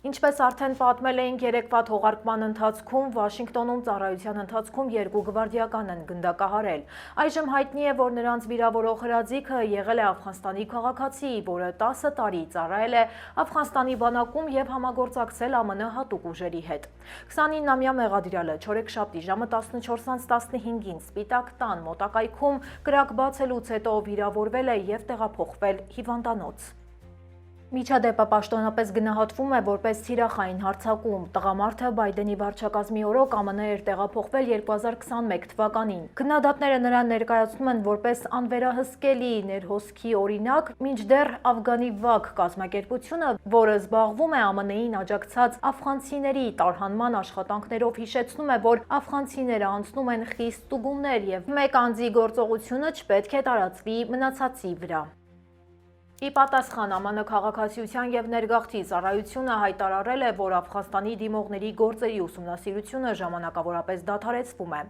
Ինչպես արդեն պատմել էինք երեկվա թողարկման ընթացքում, Վաշինգտոնում ծառայության ընթացքում երկու գվարդիական են գնդակահարել։ Այժմ հայտնի է, որ նրանց վիրավորող հրաձիգը եղել է Աֆղանստանի քաղաքացի, որը 10 տարի ծառայել է Աֆղանստանի բանակում եւ համագործակցել ԱՄՆ հատուկ ուժերի հետ։ 29-ամյա մեղադրյալը չորեքշաբթի ժամը 14:15-ին Սպիտակ տան մոտակայքում կրակ բացելուց հետո վիրավորվել է եւ տեղափոխվել հիվանդանոց։ Միջադեպը պաշտոնապես գնահատվում է որպես թիրախային հարձակում։ Տղամարդը Բայդենի վարչակազմի օրոք ԱՄՆ էր տեղափոխվել 2021 թվականին։ Քննադատները նրան ներկայացնում են որպես անվերահսկելի ներհոսքի օրինակ, մինչդեռ Աֆղանի ՎԱԳ կազմակերպությունը, որը զբաղվում է ԱՄՆ-ին աջակցած աֆղանցիների տարհանման աշխատանքներով, հիշեցնում է, որ աֆղանցիները անցնում են խիստ ստուգումներ եւ մեկ անձի գործողությունը չպետք է տարածվի մնացածի վրա։ Ի պատասխան ԱՄՆ քաղաքացիության եւ ներգաղթի ծառայությունը հայտարարել է, որ Աֆղանստանի դիմողների գործերի ուսումնասիրությունը ժամանակավորապես դադարեցվում է։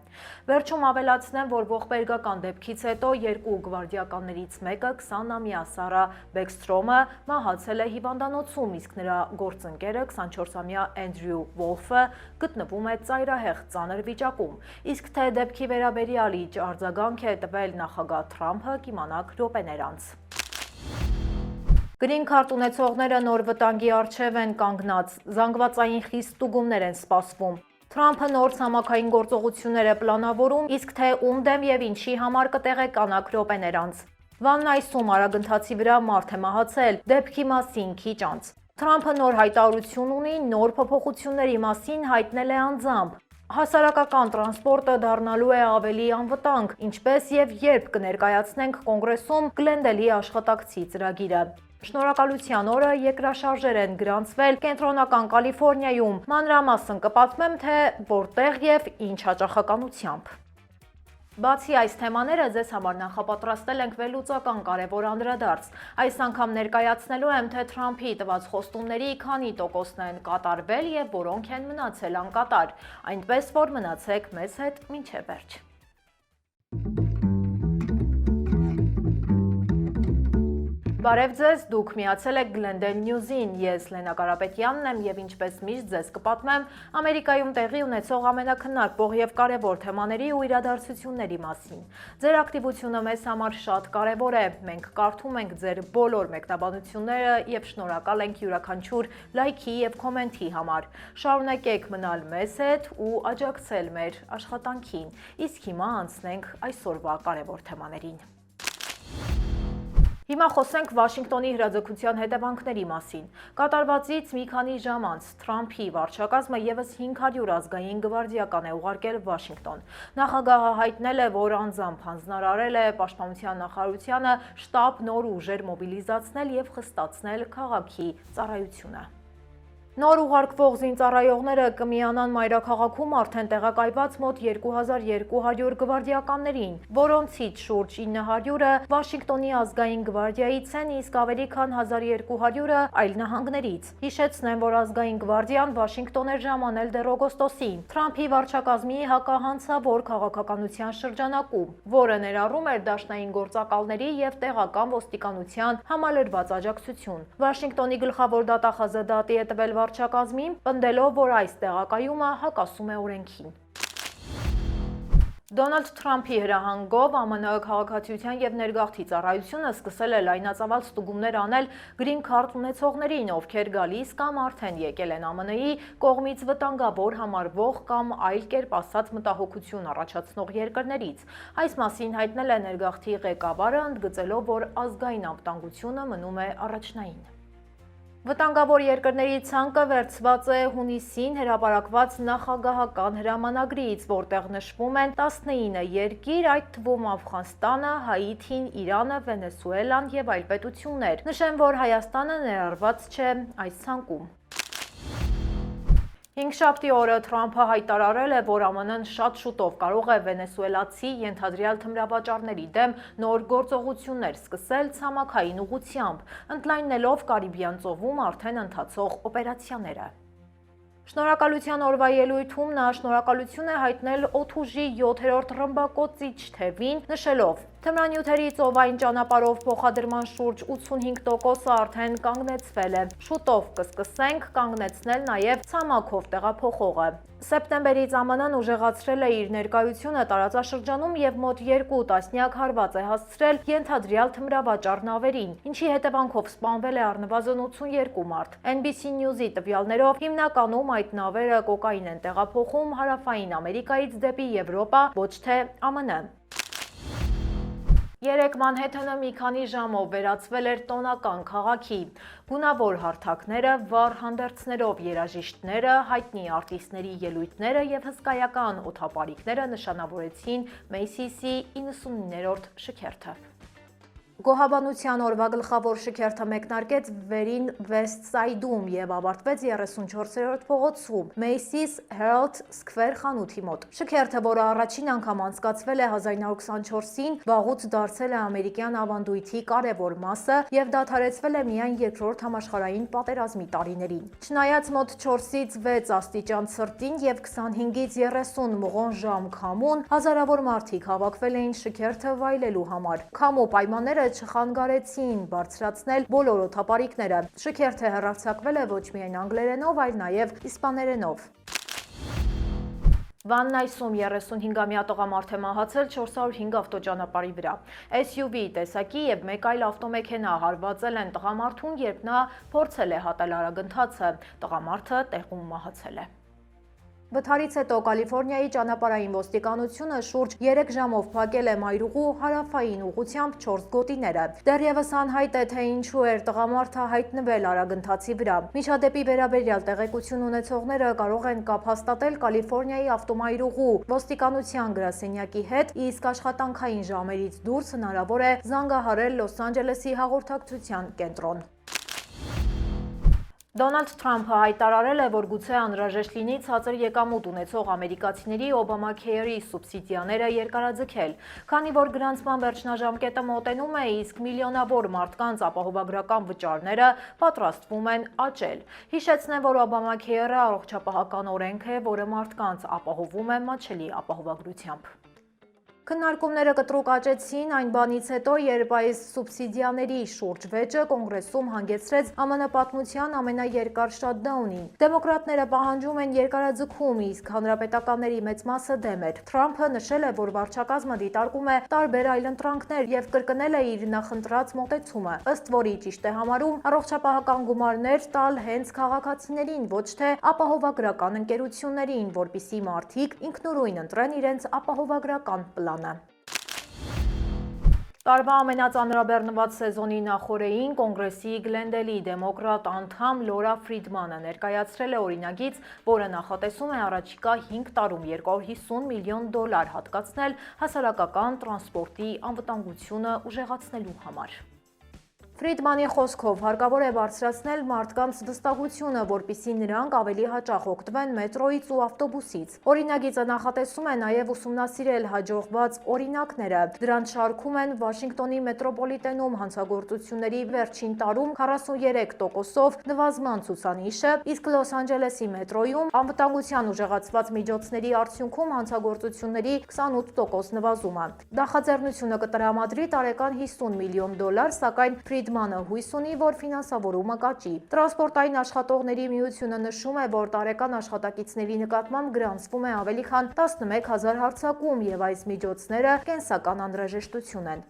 Վերջում ավելացնեմ, որ ողբերգական դեպքից հետո երկու գվարդիականներից մեկը 20-ամյա Սարա Բեքսթրոմը մահացել է հիվանդանոցում, իսկ նրա գործընկերը 24-ամյա Էնդրյու Վոլֆը գտնվում է ծայրահեղ ծանր վիճակում։ Իսկ թե դեպքի վերաբերյալ ինչ արձագանք է տվել նախագահ Թրամփը, կիմանաք րոպեներ անց։ Գրին քարտ ունեցողները նոր վտանգի առջև են կանգնած, զանգվածային խիստ ստուգումներ են սպասվում։ Թրամփը նոր ցամաքային գործողություններ է պլանավորում, իսկ թե ում դեմ եւ ինչի համար կտեղեկանաք րոպեներ անց։ Վաննայսում արագընթացի վրա մարդ է մահացել, դեպքի մասին քիչ անց։ Թրամփը նոր հայտարարություն ունի, նոր փոփոխությունների մասին հայտնել է անձամբ։ Հասարակական տրանսպորտը դառնալու է ավելի անվտանգ, ինչպես եւ երբ կներկայացնենք կոնգրեսում Գլենդելի աշխատակցի ծրագիրը։ Շնորհակալության օրը երկրաշարժեր են գրանցվել կենտրոնական Կալիֆոռնիայում, մանրամասն կպատմեմ, թե որտեղ եւ ինչ հաճախականությամբ։ Բացի այս թեմաները ձեզ համար նախապատրաստել ենք վերլուծական կարևոր անդրադարձ։ Այս անգամ ներկայացնելու եմ, թե Թրամփի տված խոստումների քանի տոկոսն են կատարվել եւ որոնք են մնացել անկատար։ Այնպես որ մնացեք մեզ հետ մինչև վերջ։ Բարև ձեզ, դուք միացել եք Glendale News-ին, ես Լենա Կարապետյանն եմ եւ ինչպես միշտ ձեզ կպատմեմ Ամերիկայում տեղի ունեցող ամենաքննարկվող եւ կարեւոր թեմաների ու իրադարձությունների մասին։ Ձեր ակտիվությունը մեզ համար շատ կարեւոր է։ Մենք կարդում ենք ձեր բոլոր մեկնաբանությունները եւ շնորհակալ ենք յուրաքանչյուր լայքի եւ կոմենտի համար։ Շարունակեք մնալ մեզ հետ ու աջակցել մեր աշխատանքին։ Իսկ հիմա անցնենք այսօրվա կարեւոր թեմաներին։ Հիմա խոսենք Վաշինգտոնի հրաձգության հետևանքների մասին։ Կատարվածից մի քանի ժամ անց Թրամփի վարչակազմը եւս 500 ազգային գվարդիական է ուղարկել Վաշինգտոն։ Նախագահը հայտնել է, որ անձամբ հանձնարարել է Պաշտպանության նախարարությանը շտաբ նոր ուժեր մոբիլիզացնել եւ խստացնել քաղաքի ծառայությունը։ Նոր ուղարկվող զինծառայողները կմիանան մայրաքաղաքում արդեն տեղակայված մոտ 2200 գվարդիականներին, որոնցից շուրջ 900-ը Վաշինգտոնի ազգային գվարդիայից են, իսկ ավելի քան 1200-ը այլ նահանգներից։ Հիշեցնեմ, որ ազգային գվարդիան Վաշինգտոն էր ժամանել դեռ օգոստոսին Թրամփի վարչակազմի հակահանցավոր քաղաքականության շրջանակում, որը ներառում էր դաշնային գործակալների եւ տեղական ոստիկանության համալրված աջակցություն։ Վաշինգտոնի գլխավոր դատախազը դատի է տվել վարչակազմին, պնդելով, որ այս տեղակայումը հակասում է օրենքին։ Դոնալդ Թրամփի հրահանգով ԱՄՆ քաղաքացիության եւ ներգաղթի ծառայությունը սկսել է լայնածավալ ստուգումներ անել գրին քարտ ունեցողներին, ովքեր գալիս կամ արդեն եկել են ԱՄՆ-ի կողմից վտանգավոր համարվող կամ այլ կերպ ասած մտահոգություն առաջացնող երկրներից։ Այս մասին հայտնել է ներգաղթի ղեկավարը, ընդգծելով, որ ազգային անվտանգությունը մնում է առաջնային։ Վտանգավոր երկրների ցանկը վերցված է հունիսին հրապարակված նախագահական հրամանագրից, որտեղ նշվում են 19 երկիր, այդ թվում Աֆղանստանը, Հայիթին, Իրանը, Վենեսուելան եւ այլ պետություններ։ Նշեմ, որ Հայաստանը ներառված չէ այս ցանկում։ Հինգշաբթի օրը Թրամփը հայտարարել է, որ ԱՄՆ-ն շատ շուտով կարող է վենեսուելացի ենթադրյալ թմրավաճառների դեմ նոր գործողություններ սկսել ցամաքային ուղղությամբ, ընդլայնելով Կարիբյան ծովում արդեն ընթացող օպերացիաները։ Շնորհակալության օրվա ելույթում նա շնորհակալություն է հայտնել օդուժի 7-րդ ռմբակոծիչ թևին, նշելով. Թմրանյութերի ծովային ճանապարհով փոխադրման շուրջ 85%-ը արդեն կանգնեցվել է։ Շուտով կսկսենք կանգնեցնել նաև ցամաքով տեղափոխողը։ Սեպտեմբերից ԱՄՆ-ն ուժեղացրել է իր ներկայությունը տարածաշրջանում եւ մոտ 2 տասնյակ հարված է հասցրել ենթադրյալ թմրավաճառ նավերին, ինչի հետևանքով սպանվել է առնվազն 82 մարդ։ NBC News-ի տվյալներով հիմնականում այդ նավերը կոկաին են տեղափոխում հարավային Ամերիկայից դեպի Եվրոպա, ոչ թե ԱՄՆ։ Երեկ Մանհեթենը մի քանի ժամով վերածվել էր տոնական քաղաքի։ Գունավոր հարթակները, վառ հանդերձներով երաժիշտները, հայտնի արտիստների ելույթները եւ հսկայական օդապարիկները նշանավորեցին Մեյսիսի 99-րդ շքերթը։ Գոհաբանության օրվա գլխավոր շքերթը մեկնարկեց վերին Վեսթ Սայդում եւ ավարտվեց 34-րդ փողոցում Macy's Herald Square խանութի մոտ։ Շքերթը, որը առաջին անգամ անցկացվել է 1924-ին, վաղուց դարձել է ամերիկյան ավանդույթի կարևոր մասը եւ դադարեցվել է միայն Երկրորդ համաշխարհային պատերազմի տարիներին։ Չնայած մոտ 4-ից 6 աստիճան ցրտին եւ 25-ից 30 մղոն ժամ քամուն, հազարավոր մարդիկ հավաքվել էին շքերթը վայելելու համար։ Քամու պայմանները չխանգարեցին բարձրացնել բոլոր օդապարիկները։ Շքերթը հեռարձակվել է ոչ միայն անգլերենով, այլ նաև իսպաներենով։ Վան Նայսում 35-ամյա տղամարդ է մահացել 405 ավտոճանապարհի վրա։ SUV տեսակի եւ մեկ այլ ավտոմեքենա հարվածել են տղամարդուն, երբ նա փորձել է հատել արագընթացը։ Տղամարդը տեղում մահացել է։ Վթարից հետո Կալիֆոռնիայի ճանապարհային ոստիկանությունը շուրջ 3 ժամով փակել է մայրուղու հարավային ուղղությամբ 4 գոտիները։ Դեռևս անհայտ է, թե ինչու էր տղամարդը հայտնվել արագընթացի վրա։ Միջադեպի վերաբերյալ տեղեկություն ունեցողները կարող են կապ հաստատել Կալիֆոռնիայի ավտոմայրուղու ոստիկանության գրասենյակի հետ, իսկ աշխատանքային ժամերից դուրս հնարավոր է զանգահարել Լոս Անջելեսի հաղորդակցության կենտրոն։ Դոնալդ Թրամփը հայտարարել է, որ գուցե անհրաժեշտ լինի ցածր եկամուտ ունեցող ամերիկացիների Օբամաքեյերի սուբսիդիաները երկարաձգել, քանի որ գրանցման վերջնաժամկետը մոտենում է, իսկ միլիոնավոր մարդկանց ապահովագրական վճարները պատրաստվում են աճել։ Հիշեցնեմ, որ Օբամաքեյերը առողջապահական օրենք է, որը մարդկանց ապահովում է մատչելի ապահովագրությամբ։ Քննարկումները կտրուկ աճեցին այն բանից հետո, երբ այս սուբսիդիաների շուրջ վեճը կոնգրեսում հանգեցրեց ԱՄՆ պատմության ամենաերկար շատդաունին։ Դեմոկրատները պահանջում են երկարաձգում, իսկ հանրապետականների մեծ մասը դեմ էր։ Թրամփը նշել է, որ վարչակազմը դիտարկում է տարբեր այլընտրանքներ եւ կրկնել է իր նախընտրած մոտեցումը, ըստ որի ճիշտ է համարում առողջապահական գումարներ տալ հենց քաղաքացիներին, ոչ թե ապահովագրական ընկերություններին, որպիսի մարդիկ ինքնուրույն ընտրեն իրենց ապահովագրական պլանը։ Տարվա ամենածանրաբեռնված սեզոնի նախօրեին կոնգրեսի Գլենդելի դեմոկրատ անդամ Լորա Ֆրիդմանը ներկայացրել է օրինագիծ, որը նախատեսում է առաջիկա 5 տարում $250 միլիոն հատկացնել հասարակական տրանսպորտի անվտանգությունը ուժեղացնելու համար։ Ֆրիդմանի խոսքով հարկավոր է բարձրացնել մարդկանց վստահությունը, որպեսզի նրանք ավելի հաճախ օգտվեն մետրոյից ու ավտոբուսից։ Օրինագիծը նախատեսում է նաև ուսումնասիրել հաջողված օրինակները։ Դրանց շարքում են Վաշինգտոնի մետրոպոլիտենում հանցագործությունների վերջին տարում 43%-ով նվազման ցուցանիշը, իսկ Լոս Անջելեսի մետրոյում անվտանգության ուժեղացված միջոցների արդյունքում հանցագործությունների 28% նվազումը։ Նախաձեռնությունը կտրամադրի տարեկան $50 միլիոն, սակայն Ֆրիդմանը հույս ունի, որ ֆինանսավորումը կաճի։ Տրանսպորտային աշխատողների միությունը նշում է, որ տարեկան աշխատակիցների նկատմամբ գրանցվում է ավելի քան 11,000 հարձակում եւ այս միջոցները կենսական անհրաժեշտություն են։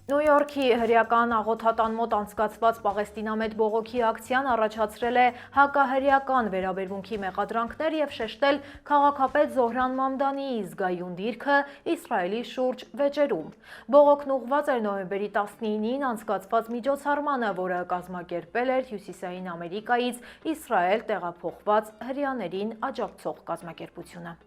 Նյու Յորքի հրեական աղոթատան մոտ անցկացված Պաղեստինամետ բողոքի ակցիան առաջացրել է հակահրեական վերաբերմունքի մեղադրանքներ եւ շեշտել քաղաքապետ Զոհրան Մամդանիի զգայուն դիրքը Իսրայելի շուրջ վեճերում։ Բողոքն ուղղված էր նոյեմբերի 19-ին անցկացված միջոցառմանը, որը կազմակերպել էր Հյուսիսային Ամերիկայից Իսրայել տեղափոխված հրեաներին աջակցող կազմակերպությունը։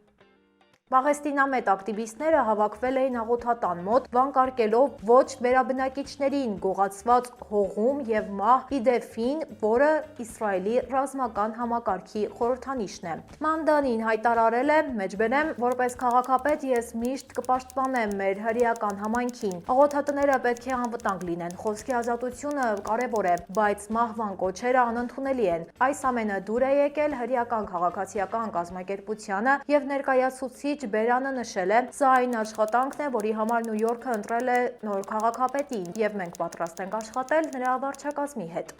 Պաղեստինամետ ակտիվիստները հավաքվել էին աղոթատան մոտ, վանկարկելով ոչ վերաբնակիչներին գողացված հողում և մահ Իդեֆին, որը Իսրայելի ռազմական համակարգի խորհրդանիշն է։ Մանդանին հայտարարել է. «Մեջբերեմ, որպես քաղաքապետ ես միշտ կպաշտպանեմ մեր հրեական համայնքին։ Աղոթատները պետք է անվտանգ լինեն, խոսքի ազատությունը կարևոր է, բայց մահվան կոչերը անընդունելի են»։ Այս ամենը դուր է եկել հրեական քաղաքացիական կազմակերպությանը և ներկայացուցիչ Բերանը նշել է. «Սա այն աշխատանքն է, որի համար Նյու Յորքը ընտրել է նոր քաղաքապետին, և մենք պատրաստ ենք աշխատել նրա վարչակազմի հետ»։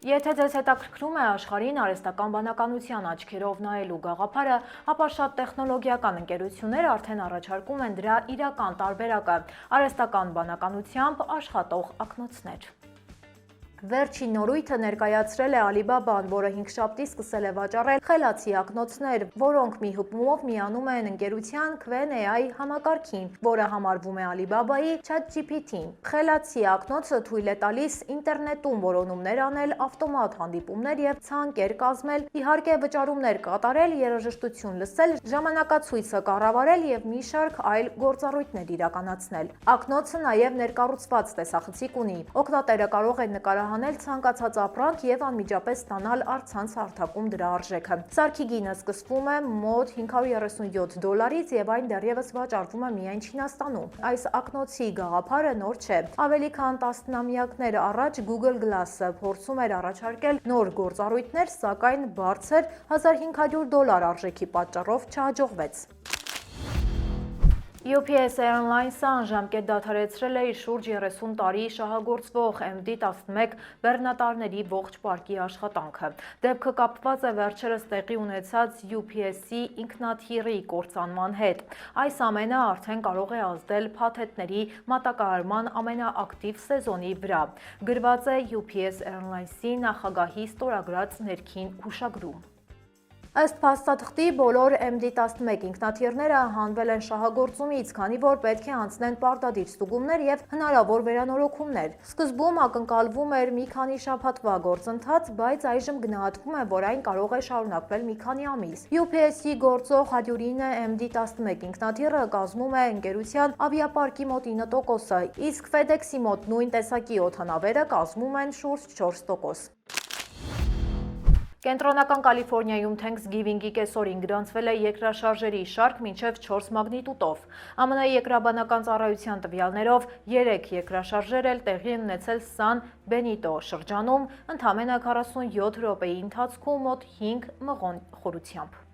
Եթե ձեզ հետաքրքրում է աշխարհին արհեստական բանականության աչքերով նայելու գաղափարը, ապա շատ տեխնոլոգիական ընկերություններ արդեն առաջարկում են դրա իրական տարբերակը՝ արհեստական բանականությամբ աշխատող ակնոցներ։ Վերջին նորույթը ներկայացրել է Alibaba-ն, որը հինգշաբթի սկսել է վաճառել խելացի ակնոցներ, որոնք մի հպումով միանում են ընկերության Qwen.ai համակարգին, որը համարվում է Alibaba-ի ChatGPT-ին։ Խելացի ակնոցը թույլ է տալիս ինտերնետում որոնումներ անել, ավտոմատ հանդիպումներ և ցանկեր կազմել, իհարկե վճարումներ կատարել, երաժշտություն լսել, ժամանակացույցը կառավարել և մի շարք այլ գործառույթներ իրականացնել։ Ակնոցը նաև ներկառուցված տեսախցիկ ունի։ Օգտատերը կարող է նկարահանել ցանկացած ապրանք և անմիջապես ստանալ առցանց հարթակում դրա արժեքը։ Սարքի գինը սկսվում է մոտ $537 և այն դեռևս վաճառվում է միայն Չինաստանում։ Այս ակնոցի գաղափարը նոր չէ։ Ավելի քան տասնամյակներ առաջ Google Glass-ը փորձում էր առաջարկել նոր գործառույթներ, սակայն բարձր $1500 արժեքի պատճառով չհաջողվեց։ UPS Airlines-ը անժամկետ դադարեցրել է իր շուրջ 30 տարի շահագործվող MD-11 բեռնատարների ողջ պարկի աշխատանքը։ Դեպքը կապված է վերջերս տեղի ունեցած UPS-ի ինքնաթիռի կործանման հետ։ Այս ամենը արդեն կարող է ազդել փաթեթների մատակարարման ամենաակտիվ սեզոնի վրա, գրված է UPS Airlines-ի նախագահի ստորագրած ներքին հուշագրում։ Ըստ փաստաթղթի բոլոր MD-11 ինքնաթիռները հանվել են շահագործումից, քանի որ պետք է անցնեն պարտադիր ստուգումներ և հնարավոր վերանորոգումներ։ Սկզբում ակնկալվում էր մի քանի շաբաթվա գործընթաց, բայց այժմ գնահատվում է, որ այն կարող է շարունակվել մի քանի ամիս։ UPS-ի գործող 109 MD-11 ինքնաթիռը կազմում է ընկերության ավիապարկի մոտ 9%, իսկ FedEx-ի մոտ նույն տեսակի օդանավերը կազմում են շուրջ 4%։ Կենտրոնական Կալիֆոռնիայում Thanksgiving-ի կեսօրին գրանցվել է երկրաշարժերի շարք մինչև 4 մագնիտուդով։ ԱՄՆ-ի երկրաբանական ծառայության տվյալներով 3 երկրաշարժեր էլ տեղի են ունեցել Սան Բենիտո շրջանում ընդամենը 47 րոպեի ընթացքում մոտ 5 մղոն խորությամբ։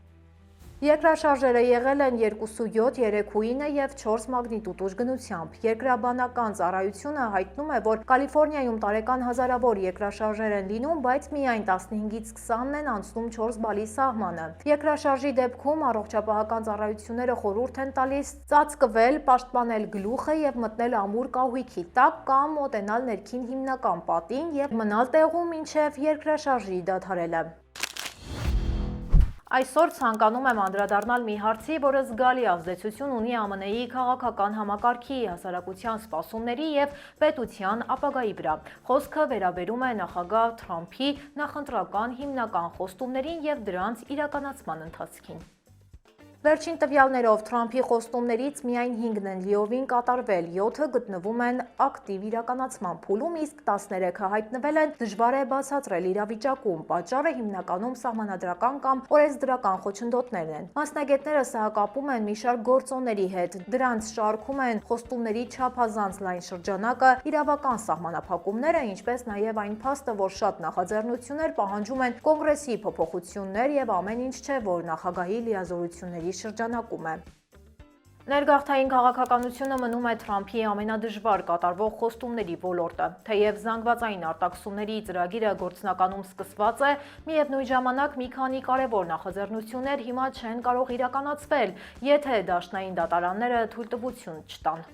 Երկրաշարժերը եղել են 2.7, 3.9 և 4 մագնիտուդ ուժգնությամբ։ Երկրաբանական ծառայությունը հայտնում է, որ Կալիֆոռնիայում տարեկան հազարավոր երկրաշարժեր են լինում, բայց միայն 15-ից 20-ն են անցնում 4 բալի սահմանը։ Երկրաշարժի դեպքում առողջապահական ծառայությունները խորհուրդ են տալիս ծածկվել, պաշտպանել գլուխը և մտնել ամուր կահույքի տակ կամ մոտենալ ներքին հիմնական պատին և մնալ տեղում մինչև երկրաշարժի դադարելը։ Այսօր ցանկանում եմ անդրադառնալ մի հարցի, որը զգալի ազդեցություն ունի ԱՄՆ-ի քաղաքական համակարգի, հասարակության սպասումների և պետության ապագայի վրա։ Խոսքը վերաբերում է նախագահ Թրամփի նախընտրական հիմնական խոստումներին և դրանց իրականացման ընթացքին։ Վերջին տվյալներով Թրամփի խոստումներից միայն 5-ն են լիովին կատարվել, 7-ը գտնվում են ակտիվ իրականացման փուլում, իսկ 13-ը հայտնվել են դժվար է բացատրել իրավիճակում։ Պատճառը հիմնականում սահմանադրական կամ օրենսդրական խոչընդոտներն են։ Մասնագետները սահակապում են մի շարք գործոնների հետ։ Դրանց շարքում են խոստումների չափազանց լայն շրջանակը, իրավական սահմանափակումները, ինչպես նաև այն փաստը, որ շատ նախաձեռնություններ պահանջում են կոնգրեսի փոփոխություններ և ամեն ինչ չէ, որ նախագահի լիազորությունների շրջանակում է։ Ներգաղթային քաղաքականությունը մնում է Թրամփի ամենադժվար կատարվող խոստումների ոլորտը։ Թեև զանգվածային արտաքսումների ծրագիրը գործնականում սկսված է, միևնույն ժամանակ մի քանի կարևոր նախաձեռնություններ հիմա չեն կարող իրականացվել, եթե դաշնային դատարանները թույլտվություն չտան։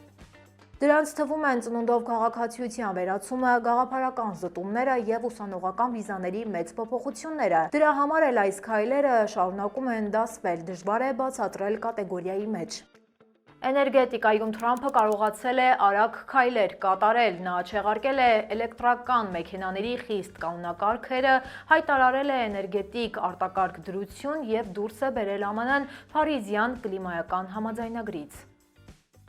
Դրանց թվում են ծնունդով քաղաքացիության վերացումը, գաղափարական զտումները և ուսանողական վիզաների մեծ փոփոխությունները։ Դրա համար էլ այս քայլերը շարունակում են դասվել, դժվար է բացատրել կատեգորիայի մեջ։ Էներգետիկայում Թրամփը կարողացել է արագ քայլեր կատարել, նա չեղարկել է էլեկտրական մեքենաների խիստ կանոնակարգերը, հայտարարել է էներգետիկ արտակարգ դրություն և դուրս է բերել ԱՄՆ-ն Փարիզյան կլիմայական համաձայնագրից։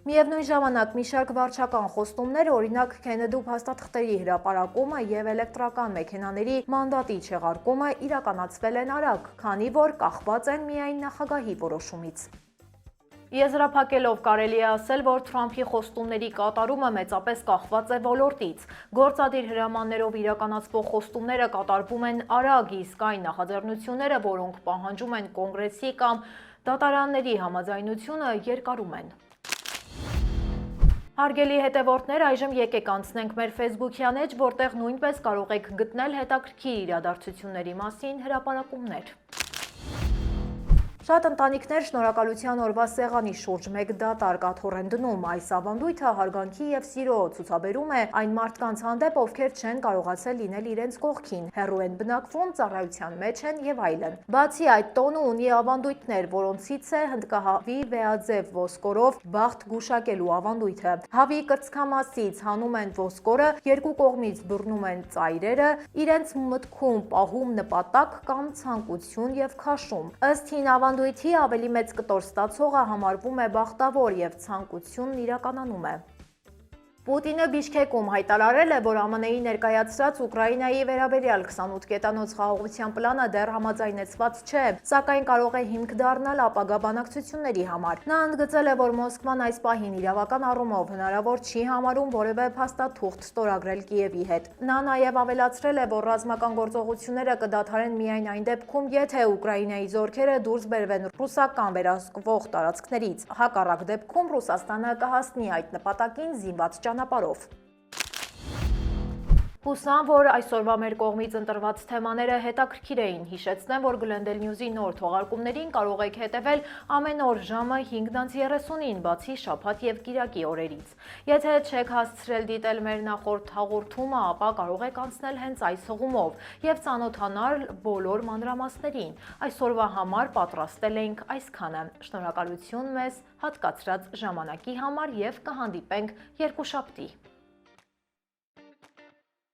Միևնույն ժամանակ մի շարք վարչական խոստումներ, օրինակ Քենեդու փաստաթղթերի հրապարակումը և էլեկտրական մեքենաների մանդատի չեղարկումը իրականացվել են արագ, քանի որ կախված են միայն նախագահի որոշումից։ Եզրափակելով կարելի է ասել, որ Թրամփի խոստումների կատարումը մեծապես կախված է ոլորտից։ Գործադիր հրամաններով իրականացվող խոստումները կատարվում են արագ, իսկ այն նախաձեռնությունները, որոնք պահանջում են կոնգրեսի կամ դատարանների համաձայնությունը, երկարում են։ Հարգելի հետևորդներ, այժմ եկեք անցնենք մեր Facebook-յան էջ, որտեղ նույնպես կարող եք գտնել հետաքրքիր իրադարձությունների մասին հրապարակումներ։ Շատ ընտանիքներ շնորհակալության օրվա սեղանի շուրջ մեկ դատարկ աթոռ են դնում։ Այս ավանդույթը հարգանքի և սիրո ցուցաբերում է այն մարդկանց հանդեպ, ովքեր չեն կարողացել լինել իրենց կողքին, հեռու են բնակվում, ծառայության մեջ են և այլն։ Բացի այդ, տոնը ունի ավանդույթներ, որոնցից է հնդկահավի վեաձև ոսկորով բախտ գուշակելու ավանդույթը։ Հավի կրծքամասից հանում են ոսկորը, երկու կողմից բռնում են ծայրերը, իրենց մտքում պահում նպատակ կամ ցանկություն և քաշում։ Ըստ հին ավանդույթի, ավելի մեծ կտոր ստացողը համարվում է բախտավոր և ցանկությունն իրականանում է։ Պուտինը Բիշքեկում հայտարարել է, որ ԱՄՆ-ի ներկայացրած Ուկրաինայի վերաբերյալ 28 կետանոց խաղաղության պլանը դեռ համաձայնեցված չէ, սակայն կարող է հիմք դառնալ ապագա բանակցությունների համար։ Նա ընդգծել է, որ Մոսկվան այս պահին իրավական առումով հնարավոր չի համարում որևէ փաստաթուղթ ստորագրել Կիևի հետ։ Նա նաև ավելացրել է, որ ռազմական գործողությունները կդադարեն միայն այն դեպքում, եթե Ուկրաինայի զորքերը դուրս բերվեն ռուսական վերահսկվող տարածքներից։ Հակառակ դեպքում Ռուսաստանը կհասնի այդ նպատակին զինված ճանապարհով։ Հուսամ, որ այսօրվա մեր կողմից ընտրված թեմաները հետաքրքիր էին։ Հիշեցնեմ, որ Glendale News-ի նոր թողարկումներին կարող եք հետևել ամեն օր ժամը 5:30-ին, բացի շաբաթ և կիրակի օրերից։ Եթե չեք հասցրել դիտել մեր նախորդ հաղորդումը, ապա կարող եք անցնել հենց այս հղումով և ծանոթանալ բոլոր մանրամասներին։ Այսօրվա համար պատրաստել էինք այսքանը։ Շնորհակալություն մեզ հատկացրած ժամանակի համար և կհանդիպենք երկուշաբթի։